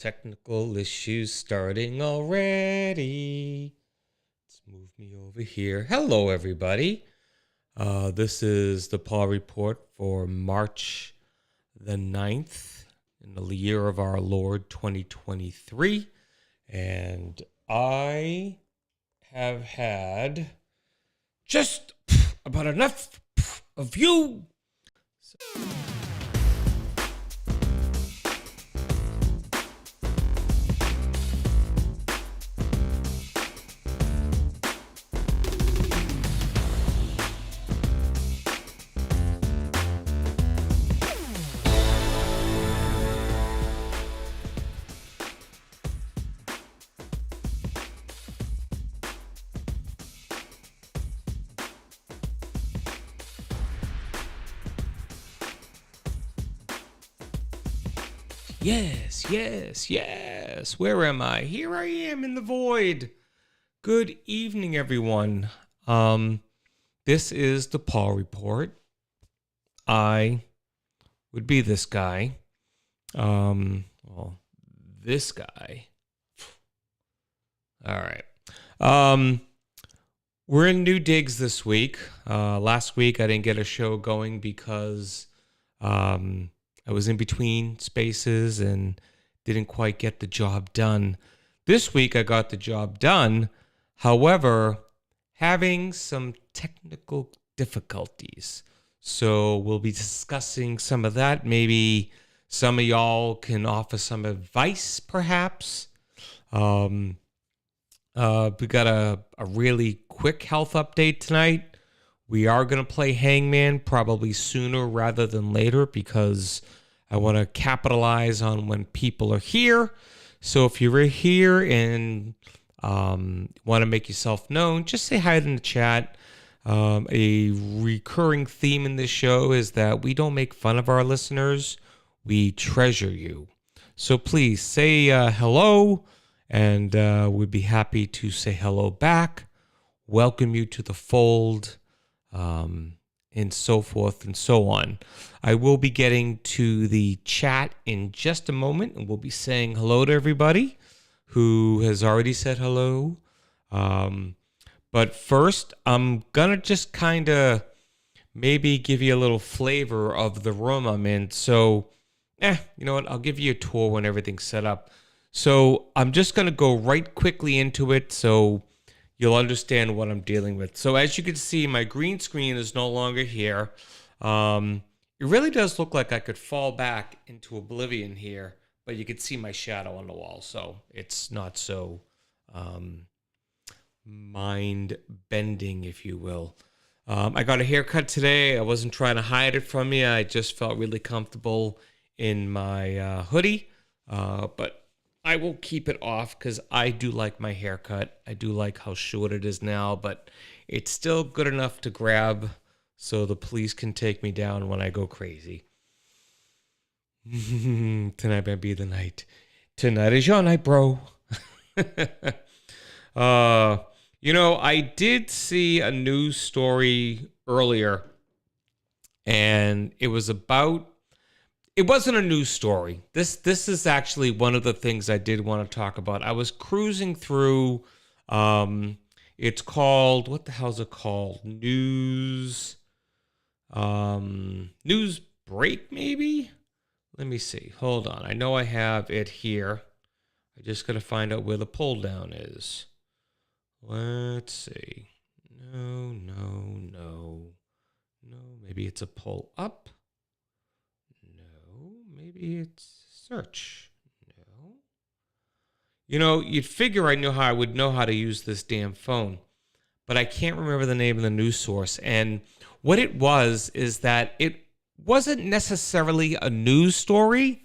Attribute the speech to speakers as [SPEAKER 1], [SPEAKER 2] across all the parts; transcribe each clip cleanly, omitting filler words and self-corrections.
[SPEAKER 1] Technical issues starting already. Let's move me over here. Hello, everybody. This is the Paul Report for March the 9th in the year of our Lord 2023. And I have had just about enough of you. Yes. Where am I? Here I am in the void. Good evening, everyone. This is the Paul Report. I would be this guy. This guy. All right. We're in new digs this week. Last week I didn't get a show going because I was in between spaces and didn't quite get the job done. This week I got the job done. However, having some technical difficulties. So we'll be discussing some of that. Maybe some of y'all can offer some advice, perhaps. We got a really quick health update tonight. We are going to play Hangman probably sooner rather than later because I want to capitalize on when people are here. So if you're here and want to make yourself known, just say hi in the chat. A recurring theme in this show is that we don't make fun of our listeners. We treasure you. So please say hello, and we'd be happy to say hello back, welcome you to the fold, and so forth and so on. I will be getting to the chat in just a moment, and we'll be saying hello to everybody who has already said hello. But first, I'm going to just kind of maybe give you a little flavor of the room I'm in. So, you know what? I'll give you a tour when everything's set up. So I'm just going to go right quickly into it so you'll understand what I'm dealing with. So as you can see, my green screen is no longer here. It really does look like I could fall back into oblivion here, but you can see my shadow on the wall. So it's not so mind-bending, if you will. I got a haircut today. I wasn't trying to hide it from you. I just felt really comfortable in my hoodie. But I will keep it off because I do like my haircut. I do like how short it is now, but it's still good enough to grab so the police can take me down when I go crazy. Tonight might be the night. Tonight is your night, bro. I did see a news story earlier, and it wasn't a news story. This is actually one of the things I did want to talk about. I was cruising through, it's called, what the hell is it called? News Break, maybe? Let me see. Hold on. I know I have it here. I just got to find out where the pull down is. Let's see. No. Maybe it's a pull up. Maybe it's search. No. You'd figure I would know how to use this damn phone, but I can't remember the name of the news source. And what it was is that it wasn't necessarily a news story.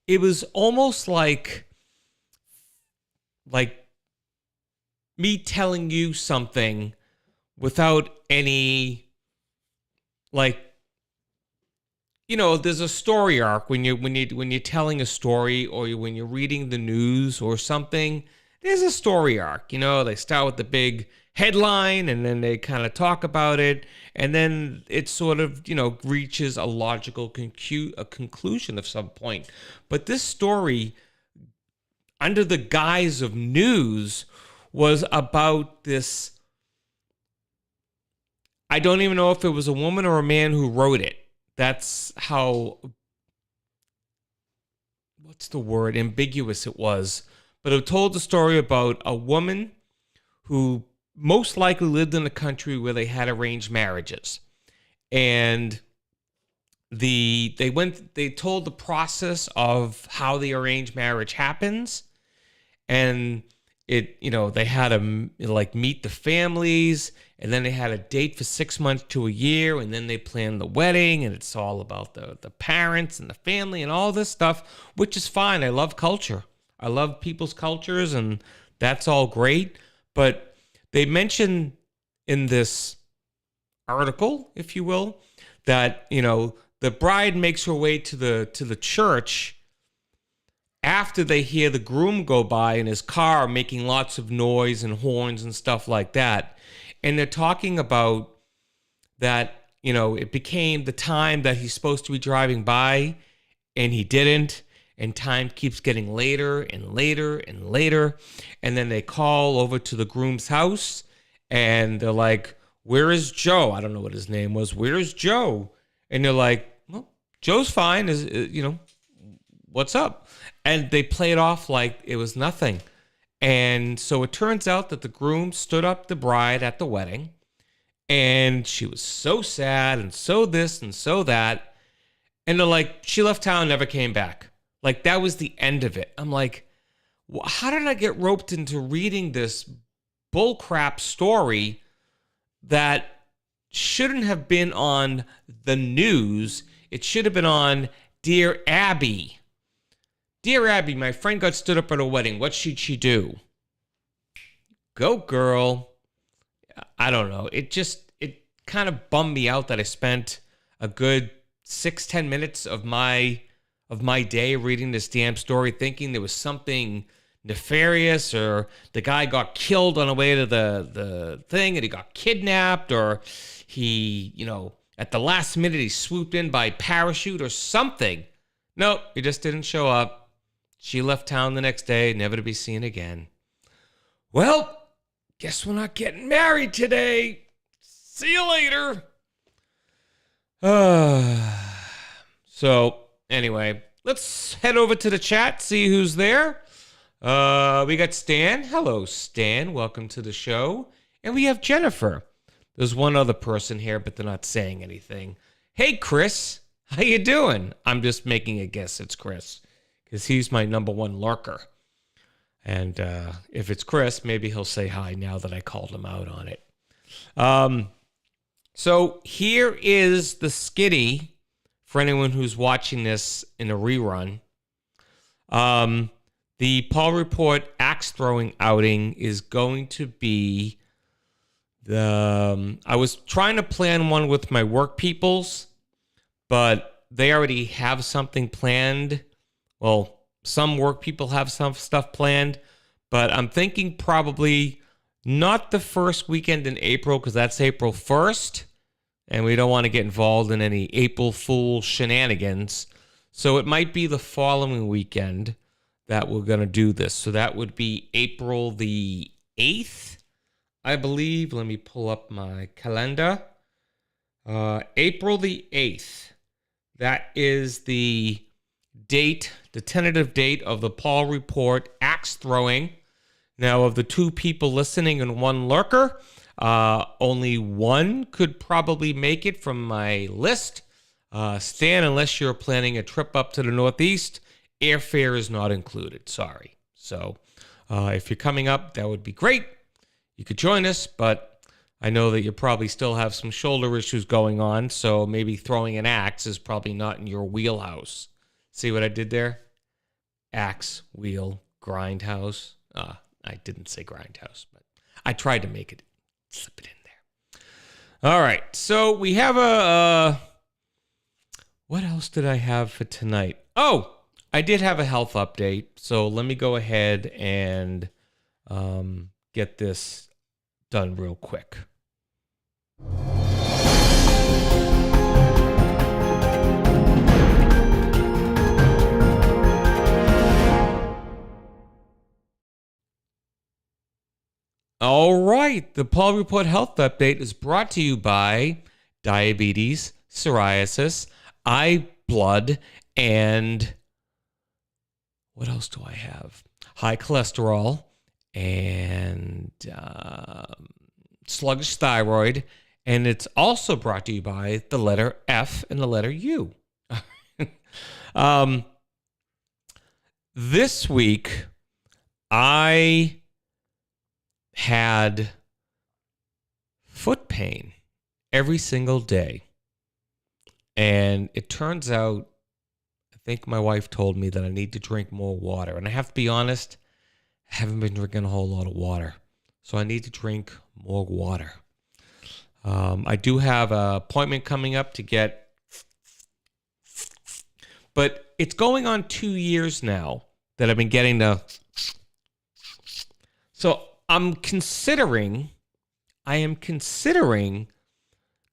[SPEAKER 1] It was almost like me telling you something without any, there's a story arc when you're telling a story or when you're reading the news or something. There's a story arc. They start with the big headline and then they kind of talk about it, and then it sort of reaches a logical conclusion of some point. But this story under the guise of news was about this. I don't even know if it was a woman or a man who wrote it. That's how, what's the word, ambiguous it was. But it told the story about a woman who most likely lived in a country where they had arranged marriages. And they told the process of how the arranged marriage happens. And they had to like meet the families, and then they had a date for 6 months to a year, and then they planned the wedding, and it's all about the parents and the family and all this stuff, which is fine. I love culture. I love people's cultures, and that's all great. But they mentioned in this article, if you will, that, the bride makes her way to the church after they hear the groom go by in his car making lots of noise and horns and stuff like that. And they're talking about that, it became the time that he's supposed to be driving by and he didn't. And time keeps getting later and later and later. And then they call over to the groom's house and they're like, "Where is Joe?" I don't know what his name was. "Where's Joe?" And they're like, "Well, Joe's fine. What's up?" And they play it off like it was nothing. And so it turns out that the groom stood up the bride at the wedding, and she was so sad and so this and so that. And they're like, she left town, never came back. Like, that was the end of it. I'm like, how did I get roped into reading this bullcrap story that shouldn't have been on the news? It should have been on Dear Abby. "Dear Abby, my friend got stood up at a wedding. What should she do?" Go, girl. I don't know. It kind of bummed me out that I spent a good 6-10 minutes of my day reading this damn story, thinking there was something nefarious, or the guy got killed on the way to the thing and he got kidnapped, or he, at the last minute he swooped in by parachute or something. Nope, he just didn't show up. She left town the next day, never to be seen again. Well, guess we're not getting married today. See you later. So, anyway, let's head over to the chat, see who's there. We got Stan. Hello, Stan. Welcome to the show. And we have Jennifer. There's one other person here, but they're not saying anything. Hey, Chris. How you doing? I'm just making a guess it's Chris, because he's my number one lurker. And if it's Chris, maybe he'll say hi now that I called him out on it. So here is the skitty for anyone who's watching this in a rerun. The Paul Report axe throwing outing is going to be I was trying to plan one with my work peoples, but they already have something planned. Well, some work people have some stuff planned, but I'm thinking probably not the first weekend in April, because that's April 1st, and we don't want to get involved in any April Fool shenanigans. So it might be the following weekend that we're going to do this. So that would be April the 8th, I believe. Let me pull up my calendar. April the 8th. That is the date, the tentative date of the Paul Report axe throwing. Now, of the two people listening and one lurker, only one could probably make it from my list. Stan, unless you're planning a trip up to the Northeast, airfare is not included. Sorry. So if you're coming up, that would be great. You could join us, but I know that you probably still have some shoulder issues going on, so maybe throwing an axe is probably not in your wheelhouse. See what I did there? Axe, wheel, grindhouse. I didn't say grindhouse, but I tried to make it, slip it in there. All right, so we have what else did I have for tonight? Oh, I did have a health update, so let me go ahead and get this done real quick. All right. The Paul Report Health Update is brought to you by diabetes, psoriasis, eye, blood, and what else do I have? High cholesterol and sluggish thyroid. And it's also brought to you by the letter F and the letter U. This week, I had foot pain every single day. And it turns out, I think my wife told me that I need to drink more water. And I have to be honest, I haven't been drinking a whole lot of water. So I need to drink more water. I do have an appointment coming up to get, but it's going on 2 years now that I've been getting the, so I am considering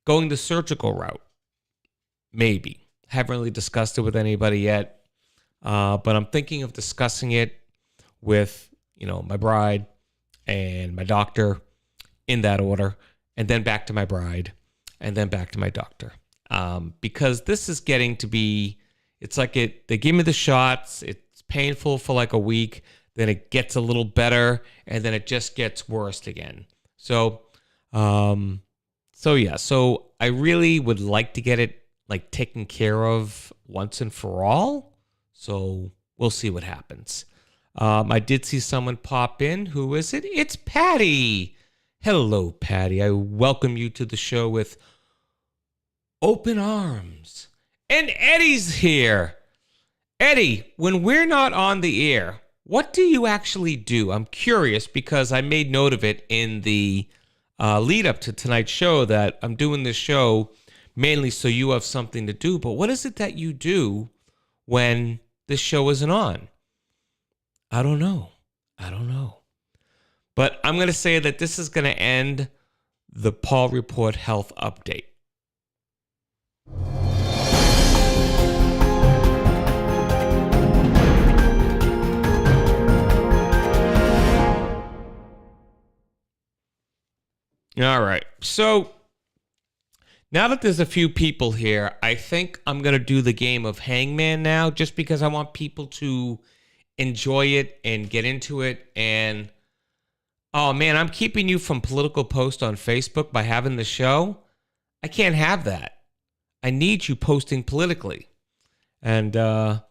[SPEAKER 1] going the surgical route. Maybe. Haven't really discussed it with anybody yet. But I'm thinking of discussing it with, my bride and my doctor in that order, and then back to my bride, and then back to my doctor. Because this is getting to be, it's like they give me the shots, it's painful for like a week, then it gets a little better, and then it just gets worse again. So I really would like to get it like taken care of once and for all. So we'll see what happens. I did see someone pop in. Who is it? It's Patty. Hello, Patty. I welcome you to the show with open arms. And Eddie's here. Eddie, when we're not on the air, what do you actually do? I'm curious because I made note of it in the lead up to tonight's show that I'm doing this show mainly so you have something to do. But what is it that you do when this show isn't on? I don't know. But I'm going to say that this is going to end the Paul Report Health Update. All right. So now that there's a few people here, I think I'm going to do the game of Hangman now just because I want people to enjoy it and get into it. And oh man, I'm keeping you from political posts on Facebook by having the show. I can't have that. I need you posting politically. And I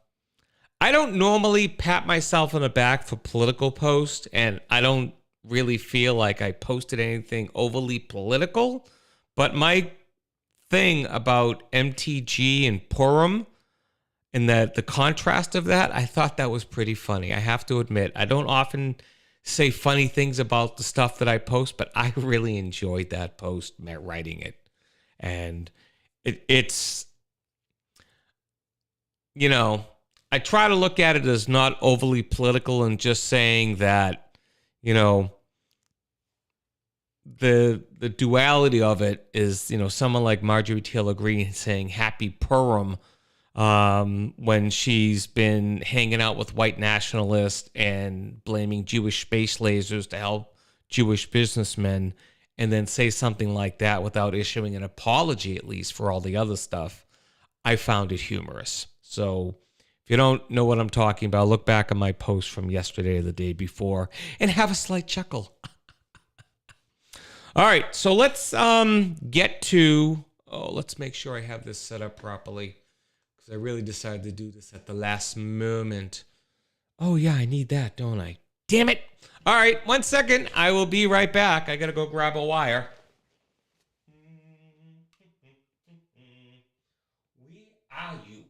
[SPEAKER 1] don't normally pat myself on the back for political posts, and I don't really feel like I posted anything overly political. But my thing about MTG and Purim and the contrast of that, I thought that was pretty funny. I have to admit, I don't often say funny things about the stuff that I post, but I really enjoyed that post, writing it. And it's, I try to look at it as not overly political and just saying that, the duality of it is, someone like Marjorie Taylor Greene saying Happy Purim when she's been hanging out with white nationalists and blaming Jewish space lasers to help Jewish businessmen, and then say something like that without issuing an apology, at least for all the other stuff. I found it humorous. So if you don't know what I'm talking about, look back on my post from yesterday or the day before and have a slight chuckle. All right, so let's get to, let's make sure I have this set up properly, because I really decided to do this at the last moment. Oh yeah, I need that, don't I? Damn it. All right, 1 second. I will be right back. I got to go grab a wire. Where are you?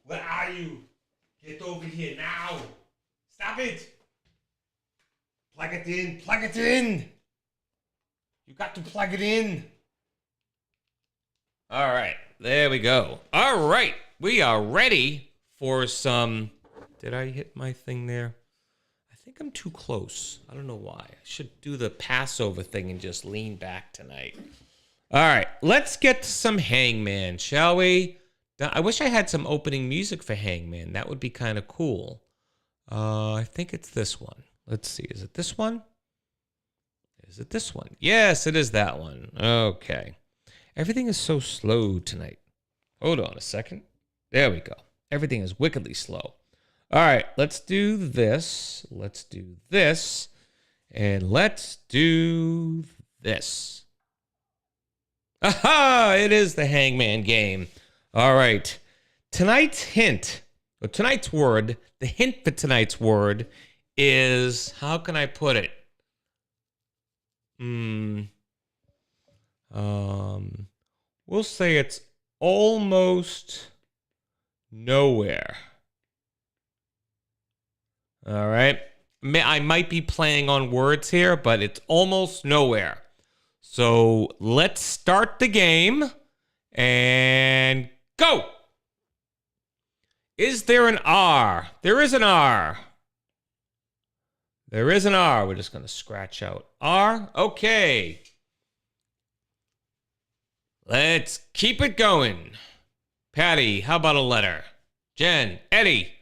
[SPEAKER 1] Where are you? Get over here now. Stop it. Plug it in. Plug it in. You got to plug it in. All right. There we go. All right. We are ready for some... Did I hit my thing there? I think I'm too close. I don't know why. I should do the Passover thing and just lean back tonight. All right. Let's get to some Hangman, shall we? I wish I had some opening music for Hangman. That would be kind of cool. I think it's this one. Let's see. Is it this one? Is it this one? Yes, it is that one. Okay. Everything is so slow tonight. Hold on a second. There we go. Everything is wickedly slow. All right, let's do this. Let's do this. And let's do this. Aha! It is the Hangman game. All right. Tonight's hint, or tonight's word, the hint for tonight's word is, how can I put it? We'll say it's almost nowhere. All right. I might be playing on words here, but it's almost nowhere. So let's start the game and go. Is there an R? There is an R. There is an R. We're just going to scratch out R. Okay. Let's keep it going. Patty, how about a letter? Jen, Eddie,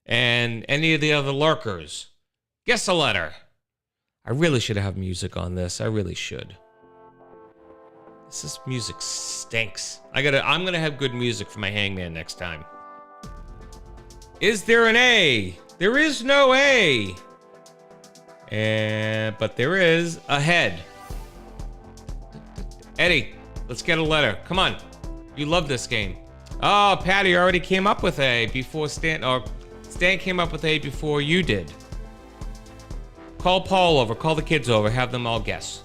[SPEAKER 1] and any of the other lurkers. Guess a letter. I really should have music on this. I really should. This music stinks. I'm gonna have good music for my Hangman next time. Is there an A? There is no A. But there is a head. Eddie, let's get a letter. Come on. You love this game. Oh, Patty already came up with A before Stan, or Stan came up with A before you did. Call Paul over, call the kids over, have them all guess.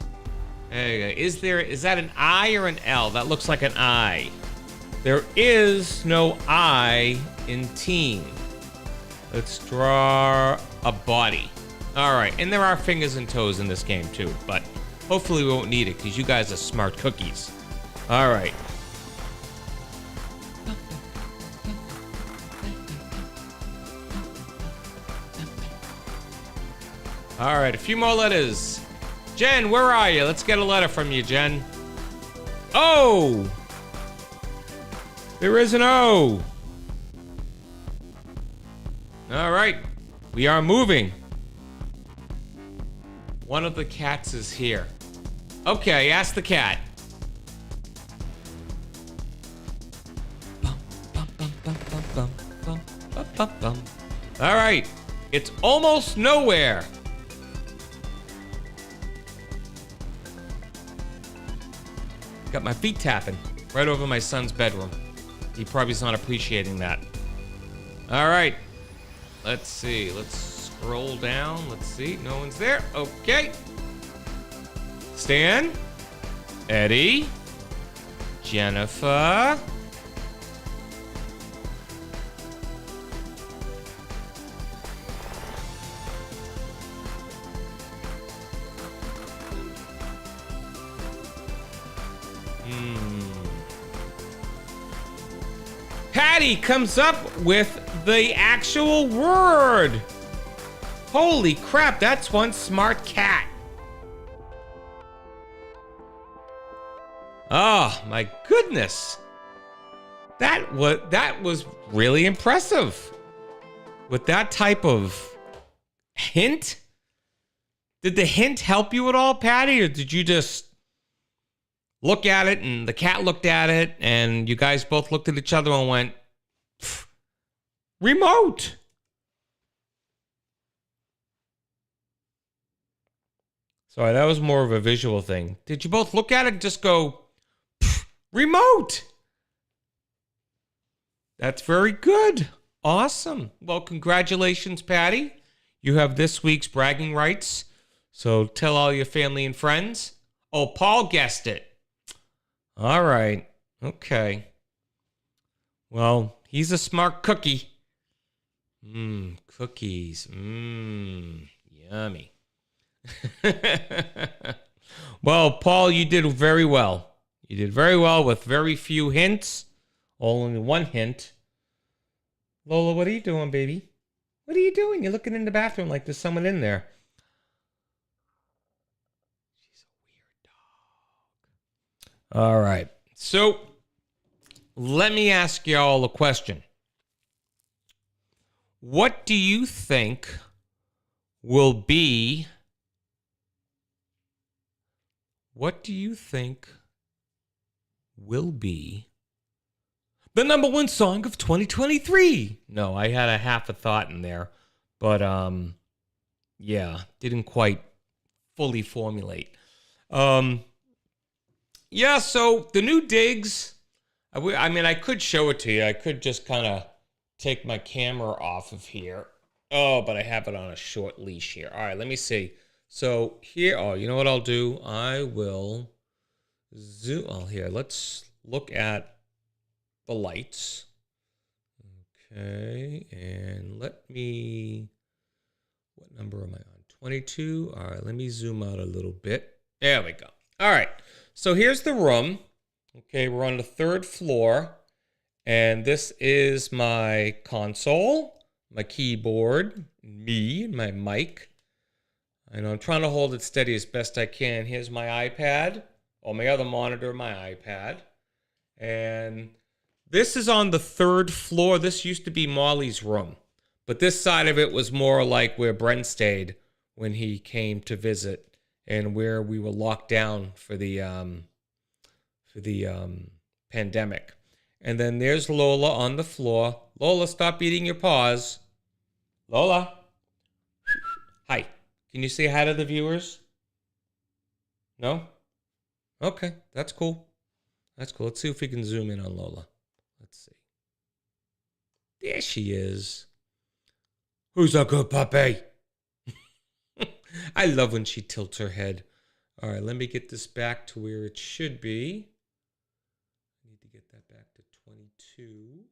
[SPEAKER 1] There you go. Is that an I or an L? That looks like an I. There is no I in team. Let's draw a body. All right, and there are fingers and toes in this game too, but hopefully we won't need it because you guys are smart cookies. All right. All right, a few more letters. Jen, where are you? Let's get a letter from you, Jen. O. There is an O. All right, we are moving. One of the cats is here. Okay, ask the cat. All right, it's almost nowhere. Got my feet tapping right over my son's bedroom. He probably's not appreciating that. All right. Let's see. Let's scroll down. Let's see. No one's there. Okay. Stan. Eddie. Jennifer. Patty comes up with the actual word. Holy crap, that's one smart cat. Oh my goodness. That was really impressive. With that type of hint? Did the hint help you at all, Patty, or did you just look at it and the cat looked at it and you guys both looked at each other and went, remote? Sorry, that was more of a visual thing. Did you both look at it and just go, remote? That's very good. Awesome. Well, congratulations, Patty. You have this week's bragging rights. So tell all your family and friends. Oh, Paul guessed it. All right. Okay. Well, he's a smart cookie. Cookies. Yummy. Well, Paul, you did very well. You did very well with very few hints. Only one hint. Lola, what are you doing, baby? What are you doing? You're looking in the bathroom like there's someone in there. She's a weird dog. All right. So, let me ask y'all a question. What do you think will be what do you think will be the number one song of 2023? No, I had a half a thought in there, but yeah, didn't quite fully formulate. Yeah, so the new digs, I mean, I could show it to you. I could just kind of take my camera off of here. Oh, but I have it on a short leash here. All right, let me see. So here, oh, you know what I'll do? I will zoom. Oh, here, let's look at the lights. Okay, and what number am I on? 22. All right, let me zoom out a little bit. There we go. All right, so here's the room. Okay, we're on the 3rd floor, and this is my console, my keyboard, me, my mic. I know I'm trying to hold it steady as best I can. Here's my iPad, or my other monitor, my iPad. And this is on the 3rd floor. This used to be Molly's room, but this side of it was more like where Brent stayed when he came to visit, and where we were locked down for the pandemic. And then there's Lola on the floor. Lola, stop eating your paws. Lola. Hi. Can you say hi to the viewers? No? Okay, that's cool. That's cool. Let's see if we can zoom in on Lola. Let's see. There she is. Who's a good puppy? I love when she tilts her head. All right, let me get this back to where it should be. I need to get that back to 22.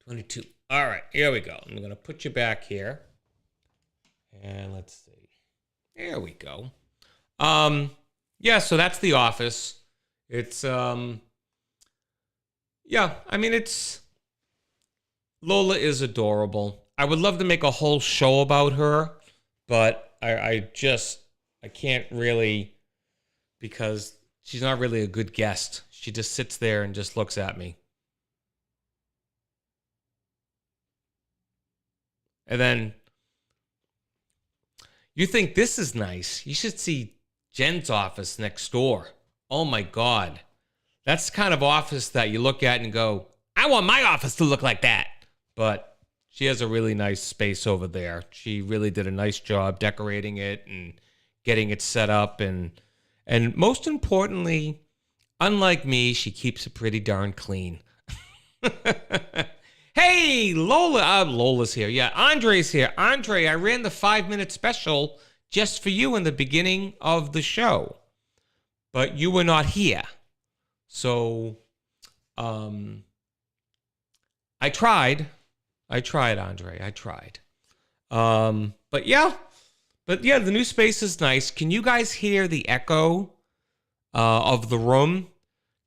[SPEAKER 1] 22. All right, here we go. I'm going to put you back here. And let's see. There we go. Yeah, so that's the office. It's, yeah, I mean, Lola is adorable. I would love to make a whole show about her, but I can't really, because she's not really a good guest. She just sits there and just looks at me. And then you think this is nice. You should see Jen's office next door. Oh my God. That's the kind of office that you look at and go, I want my office to look like that. But she has a really nice space over there. She really did a nice job decorating it and getting it set up. And most importantly, unlike me, she keeps it pretty darn clean. Hey, Lola. Lola's here. Yeah, Andre's here. Andre, I ran the 5-minute special just for you in the beginning of the show, but you were not here. So, I tried, Andre. I tried. But yeah, the new space is nice. Can you guys hear the echo of the room?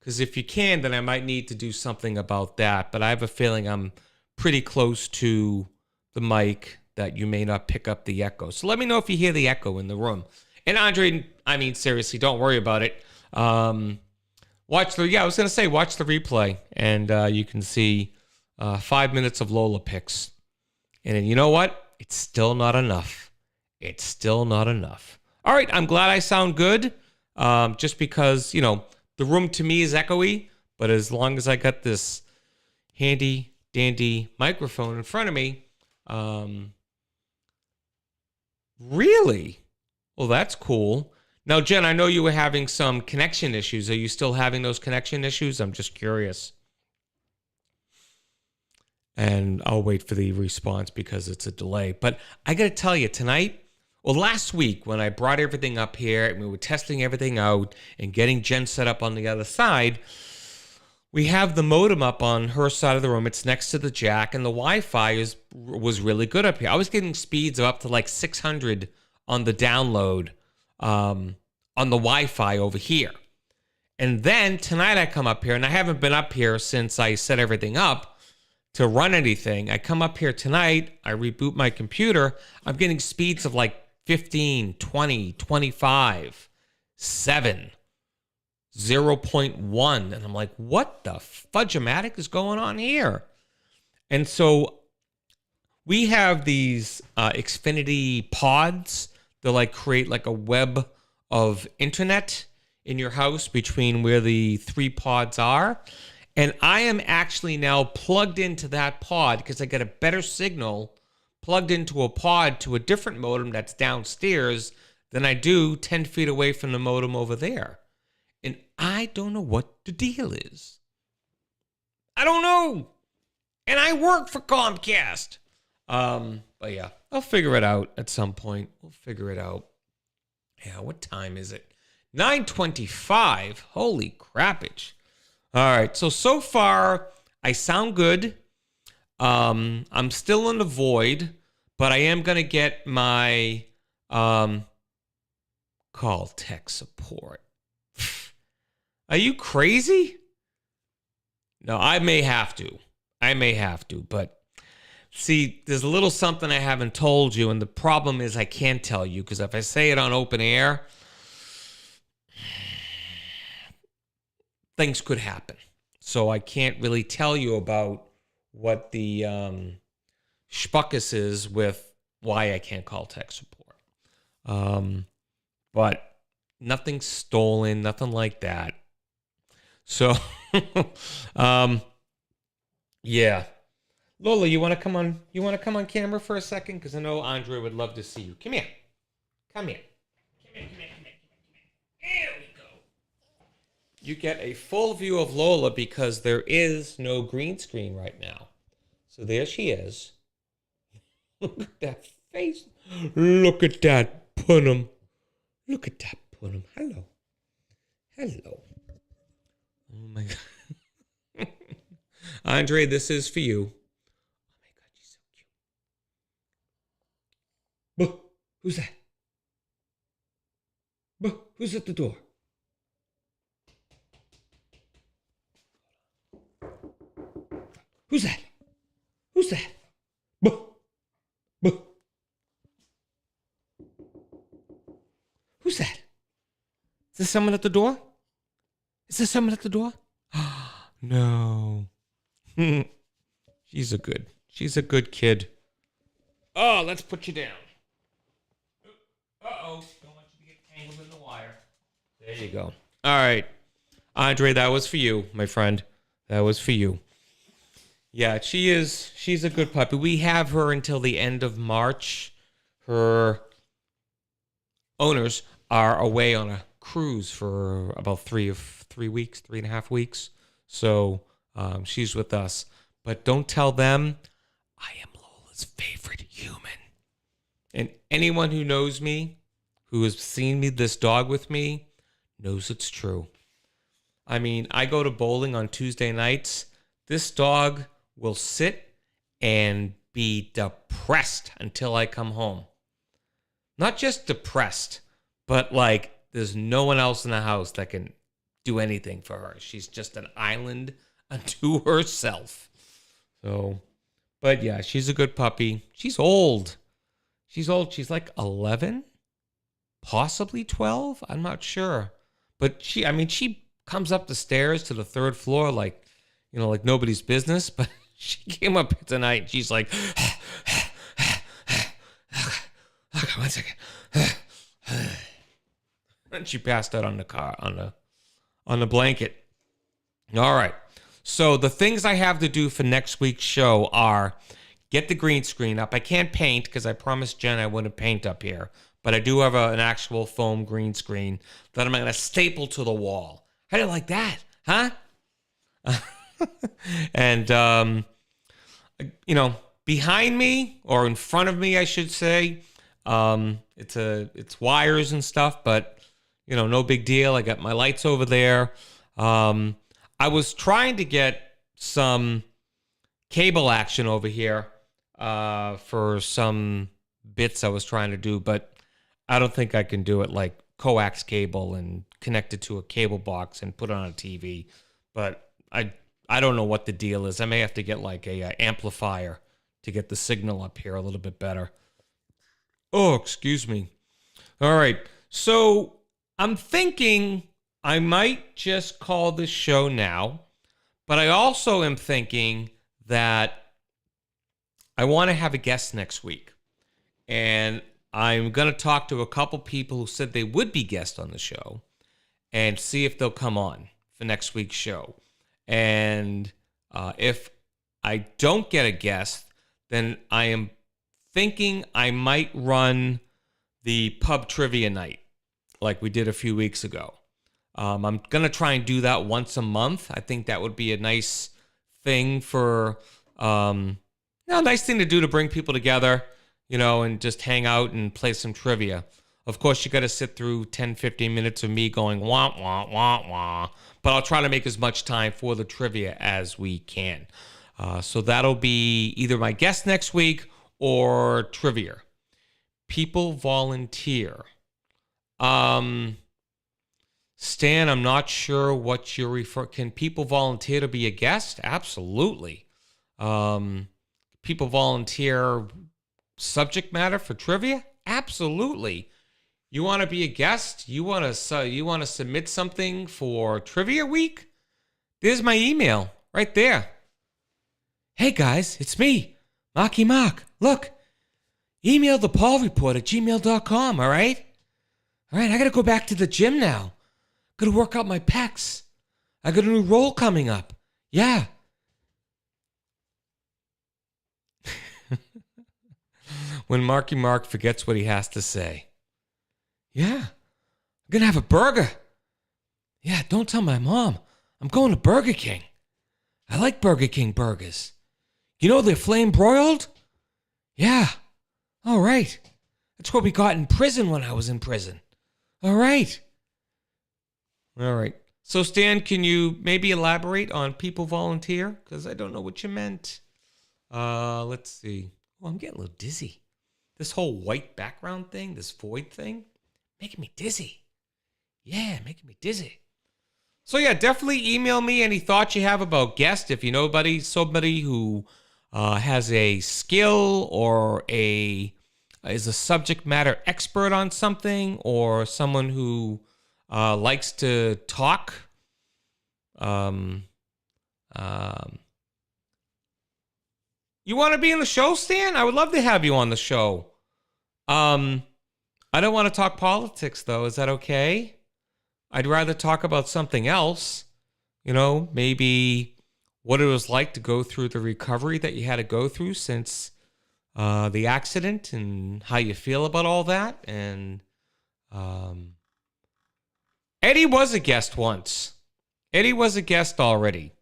[SPEAKER 1] Because if you can, then I might need to do something about that. But I have a feeling I'm pretty close to the mic that you may not pick up the echo. So let me know if you hear the echo in the room. And Andre, I mean, seriously, don't worry about it. Watch the replay, and you can see 5 minutes of Lola pics. And then you know what? It's still not enough. It's still not enough. All right, I'm glad I sound good. Just because, the room to me is echoey, but as long as I got this handy dandy microphone in front of me, really? Well, that's cool. Now, Jen, I know you were having some connection issues. Are you still having those connection issues? I'm just curious. And I'll wait for the response because it's a delay. But I got to tell you, last week when I brought everything up here and we were testing everything out and getting Jen set up on the other side, we have the modem up on her side of the room. It's next to the jack, and the Wi-Fi was really good up here. I was getting speeds of up to like 600 on the download on the Wi-Fi over here. And then tonight I come up here, and I haven't been up here since I set everything up to run anything. I come up here tonight, I reboot my computer, I'm getting speeds of like 15, 20, 25, 7, 0.1. And I'm like, what the fudge-o-matic is going on here? And so we have these Xfinity pods They'll like create like a web of internet in your house between where the 3 pods are. And I am actually now plugged into that pod because I get a better signal plugged into a pod to a different modem that's downstairs than I do 10 feet away from the modem over there. And I don't know what the deal is. I don't know. And I work for Comcast. But yeah, I'll figure it out at some point. We'll figure it out. Yeah, what time is it? 9:25. Holy crappage. All right, so far I sound good. I'm still in the void, but I am gonna get my call tech support. Are you crazy? No, I may have to, but see, there's a little something I haven't told you, and the problem is I can't tell you, because if I say it on open air, things could happen. So I can't really tell you about what the spuckus is with why I can't call tech support. But nothing stolen, nothing like that. So, yeah. Lola, you want to come on? You want to come on camera for a second? Because I know Andre would love to see you. Come here. Come here. Come here. There we go. You get a full view of Lola because there is no green screen right now. So there she is. Look at that face. Look at that punum. Look at that punum. Hello. Hello. Oh my God. Andre, this is for you. Oh my God, she's so cute. Buh, who's that? Buh, who's at the door? Who's that? Who's that? Buh, buh. Who's that? Is there someone at the door? Is there someone at the door? No. She's a good kid. Oh, let's put you down. Uh-oh. Don't want you to get tangled in the wire. There you go. All right. Andre, that was for you, my friend. That was for you. Yeah, she's a good puppy. We have her until the end of March. Her owners are away on a cruise for about 3.5 weeks. So she's with us. But don't tell them I am Lola's favorite human. And anyone who knows me, who has seen this dog with me, knows it's true. I mean, I go to bowling on Tuesday nights. This dog will sit and be depressed until I come home. Not just depressed, but like there's no one else in the house that can do anything for her. She's just an island unto herself. So, but yeah, she's a good puppy. She's old. She's like 11, possibly 12. I'm not sure. But she comes up the stairs to the 3rd floor like nobody's business. But she came up tonight and she's like, okay, 1 second. And she passed out on the blanket. All right. So the things I have to do for next week's show are get the green screen up. I can't paint because I promised Jen I wouldn't paint up here. But I do have an actual foam green screen that I'm going to staple to the wall. How do you like that? Huh? And, behind me, or in front of me, I should say, it's wires and stuff, but, no big deal. I got my lights over there. I was trying to get some cable action over here for some bits I was trying to do, but I don't think I can do it like coax cable and connect it to a cable box and put it on a TV. But I don't know what the deal is. I may have to get like a amplifier to get the signal up here a little bit better. Oh, excuse me. All right. So I'm thinking I might just call this show now, but I also am thinking that I want to have a guest next week. And I'm going to talk to a couple people who said they would be guests on the show and see if they'll come on for next week's show. And if I don't get a guest, then I am thinking I might run the pub trivia night like we did a few weeks ago. I'm going to try and do that once a month. I think that would be a nice thing for, nice thing to do to bring people together, and just hang out and play some trivia. Of course, you got to sit through 10, 15 minutes of me going wah, wah, wah, wah. But I'll try to make as much time for the trivia as we can. So that'll be either my guest next week or trivia. People volunteer. Stan, I'm not sure what you're referring. Can people volunteer to be a guest? Absolutely. People volunteer subject matter for trivia? Absolutely. You want to be a guest? You want to submit something for Trivia Week? There's my email right there. Hey guys, it's me, Marky Mark. Look, email the Paul Report at gmail.com, all right? All right, I got to go back to the gym now. Got to work out my pecs. I got a new role coming up. Yeah. When Marky Mark forgets what he has to say. Yeah, I'm going to have a burger. Yeah, don't tell my mom. I'm going to Burger King. I like Burger King burgers. You know they're flame broiled? Yeah. All right. That's what we got in prison when I was in prison. All right. All right. So, Stan, can you maybe elaborate on people volunteer? Because I don't know what you meant. Let's see. Oh, I'm getting a little dizzy. This whole white background thing, this void thing, making me dizzy. Yeah, making me dizzy. So, yeah, definitely email me any thoughts you have about guests. If you know somebody who has a skill or is a subject matter expert on something, or someone who likes to talk. You want to be in the show, Stan? I would love to have you on the show. I don't want to talk politics, though. Is that okay? I'd rather talk about something else. Maybe what it was like to go through the recovery that you had to go through since the accident, and how you feel about all that. And Eddie was a guest once. Eddie was a guest already.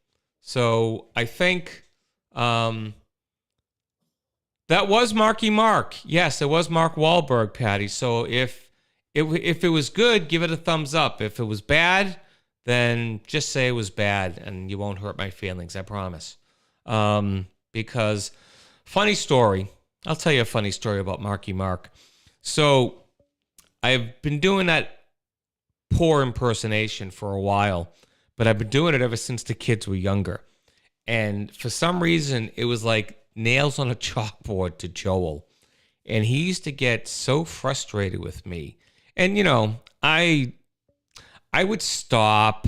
[SPEAKER 1] So I think that was Marky Mark. Yes, it was Mark Wahlberg, Patty. So if it was good, give it a thumbs up. If it was bad, then just say it was bad, and you won't hurt my feelings, I promise. Because, funny story, I'll tell you a funny story about Marky Mark. So I've been doing that poor impersonation for a while, but I've been doing it ever since the kids were younger. And for some reason, it was like nails on a chalkboard to Joel. And he used to get so frustrated with me. And, I would stop.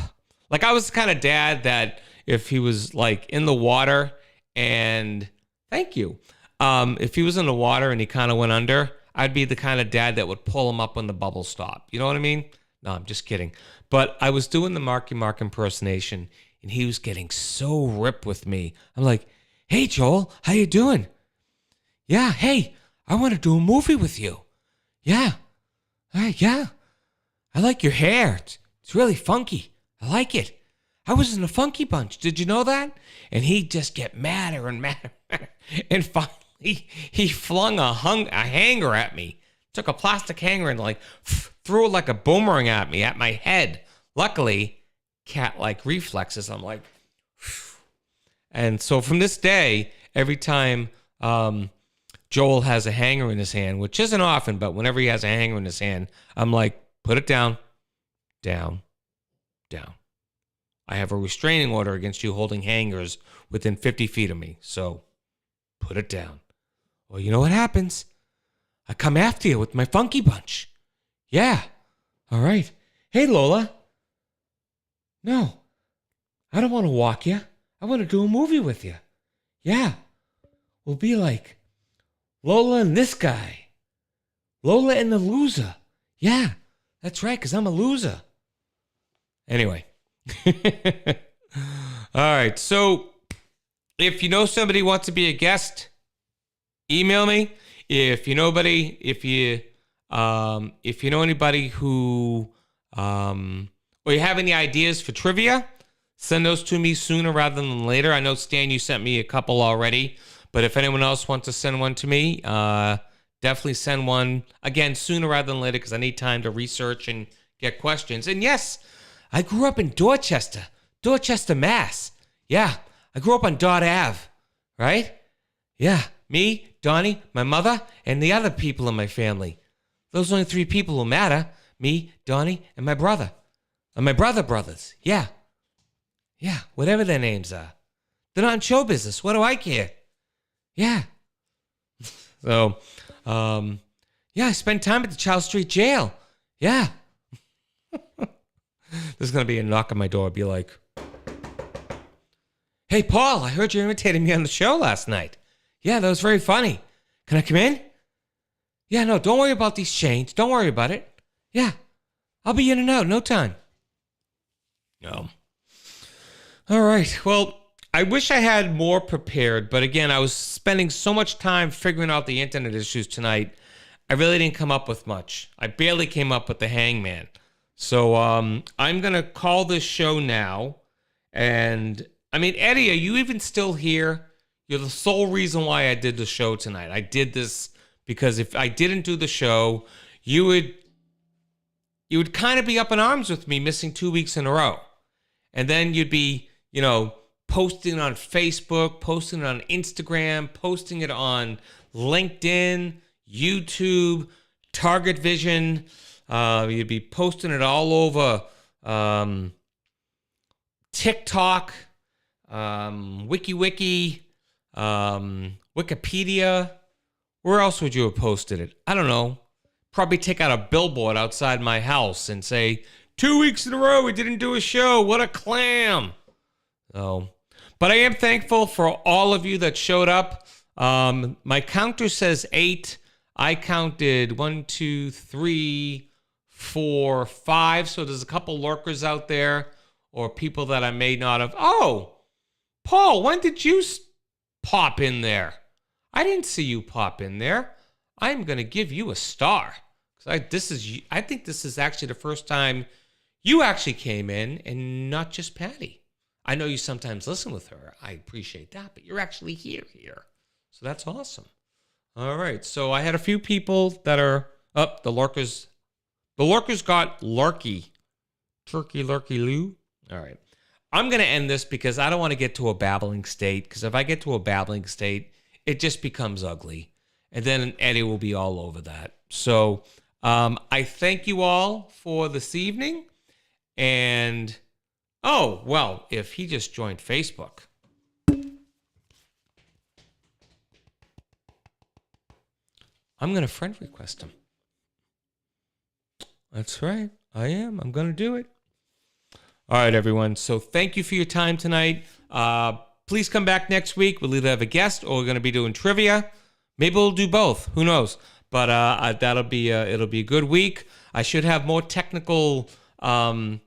[SPEAKER 1] Like, I was the kind of dad that if he was, like, in the water and... Thank you. If he was in the water and he kind of went under, I'd be the kind of dad that would pull him up when the bubbles stop. You know what I mean? No, I'm just kidding. But I was doing the Marky Mark impersonation, and he was getting so ripped with me. I'm like, hey, Joel, how you doing? Yeah, hey, I want to do a movie with you. Yeah. All right, yeah. I like your hair. It's really funky. I like it. I was in the Funky Bunch. Did you know that? And he'd just get madder and madder. And finally, he flung a hanger at me. Took a plastic hanger and threw it like a boomerang at me, at my head. Luckily, cat-like reflexes. I'm like, phew. And so from this day, every time Joel has a hanger in his hand, which isn't often, but whenever he has a hanger in his hand, I'm like, put it down, down, down. I have a restraining order against you holding hangers within 50 feet of me, so put it down. Well, you know what happens? I come after you with my Funky Bunch. Yeah. All right. Hey, Lola. No, I don't want to walk you. I want to do a movie with you. Yeah. We'll be like Lola and this guy. Lola and the loser. Yeah, that's right, because I'm a loser. Anyway. All right. So if you know somebody who wants to be a guest, email me. If you know anybody who or you have any ideas for trivia, send those to me sooner rather than later. I know, Stan, you sent me a couple already, but if anyone else wants to send one to me, definitely send one again sooner rather than later, because I need time to research and get questions. And yes, I grew up in Dorchester, Mass. Yeah, I grew up on Dot Ave, right? Yeah, me, Donnie, my mother, and the other people in my family. Those are only 3 people who matter. Me, Donnie, and my brother. And my brothers. Yeah. Yeah, whatever their names are. They're not in show business. What do I care? Yeah. So, yeah, I spent time at the Charles Street Jail. Yeah. There's going to be a knock on my door. Be like, hey, Paul, I heard you imitating me on the show last night. Yeah, that was very funny. Can I come in? Yeah, no, don't worry about these chains. Don't worry about it. Yeah, I'll be in and out, no time. No. All right, well, I wish I had more prepared, but again, I was spending so much time figuring out the internet issues tonight, I really didn't come up with much. I barely came up with the hangman. So I'm going to call this show now. And, I mean, Eddie, are you even still here? You're the sole reason why I did the show tonight. I did this because if I didn't do the show, you would kind of be up in arms with me missing 2 weeks in a row. And then you'd be, posting on Facebook, posting it on Instagram, posting it on LinkedIn, YouTube, Target Vision. You'd be posting it all over TikTok, WikiWiki, Wikipedia. Where else would you have posted it? I don't know. Probably take out a billboard outside my house and say, 2 weeks in a row we didn't do a show. What a clam. So, but I am thankful for all of you that showed up. My counter says 8. I counted 1, 2, 3, 4, 5. So there's a couple lurkers out there or people that I may not have. Oh, Paul, when did you pop in there? I didn't see you pop in there. I'm going to give you a star. I think this is actually the first time you actually came in and not just Patty. I know you sometimes listen with her. I appreciate that, but you're actually here. So that's awesome. All right. So I had a few people that are up. The lurkers got lurky. Turkey, lurky, loo. All right. I'm going to end this because I don't want to get to a babbling state, because if I get to a babbling state, it just becomes ugly. And then Eddie will be all over that. So I thank you all for this evening. And, oh, well, if he just joined Facebook. I'm going to friend request him. That's right. I am. I'm going to do it. All right, everyone. So thank you for your time tonight. Please come back next week. We'll either have a guest or we're going to be doing trivia. Maybe we'll do both. Who knows? But it'll be a good week. I should have more technical, less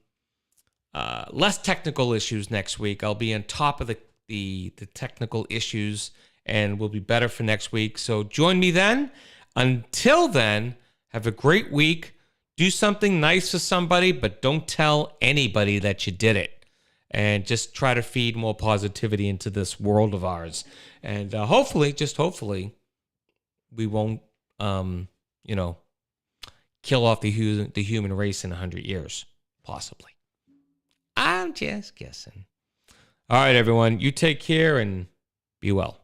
[SPEAKER 1] technical issues next week. I'll be on top of the technical issues, and we'll be better for next week. So join me then. Until then, have a great week. Do something nice for somebody, but don't tell anybody that you did it. And just try to feed more positivity into this world of ours. And hopefully, just hopefully, we won't, kill off the human race in 100 years. Possibly. I'm just guessing. All right, everyone. You take care and be well.